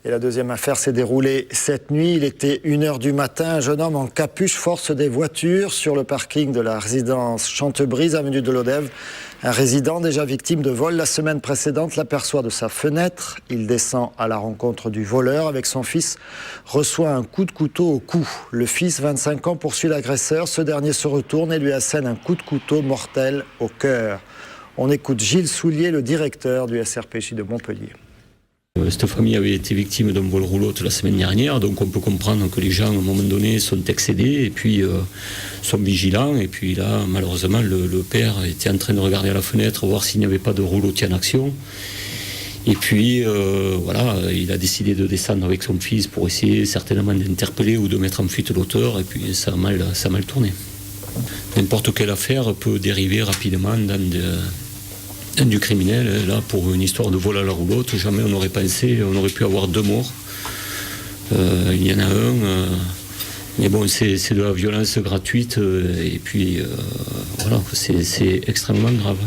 Et la deuxième affaire s'est déroulée cette nuit. Il était 1h du matin. Un jeune homme en capuche force des voitures sur le parking de la résidence Chantebrise, avenue de Lodève. Un résident déjà victime de vol la semaine précédente l'aperçoit de sa fenêtre. Il descend à la rencontre du voleur avec son fils, reçoit un coup de couteau au cou. Le fils, 25 ans, poursuit l'agresseur. Ce dernier se retourne et lui assène un coup de couteau mortel au cœur. On écoute Gilles Soulier, le directeur du SRPJ de Montpellier. Cette famille avait été victime d'un vol roulotte la semaine dernière, donc on peut comprendre que les gens, à un moment donné, sont excédés et puis sont vigilants. Et puis là, malheureusement, le père était en train de regarder à la fenêtre, voir s'il n'y avait pas de roulotier en action. Et puis, voilà, il a décidé de descendre avec son fils pour essayer certainement d'interpeller ou de mettre en fuite l'auteur. Et puis, ça a mal tourné. N'importe quelle affaire peut dériver rapidement dans du criminel. Là, pour une histoire de vol à la roulotte, jamais on n'aurait pensé, on aurait pu avoir 2 morts. Il y en a un, mais bon, c'est de la violence gratuite, et puis voilà, c'est extrêmement grave.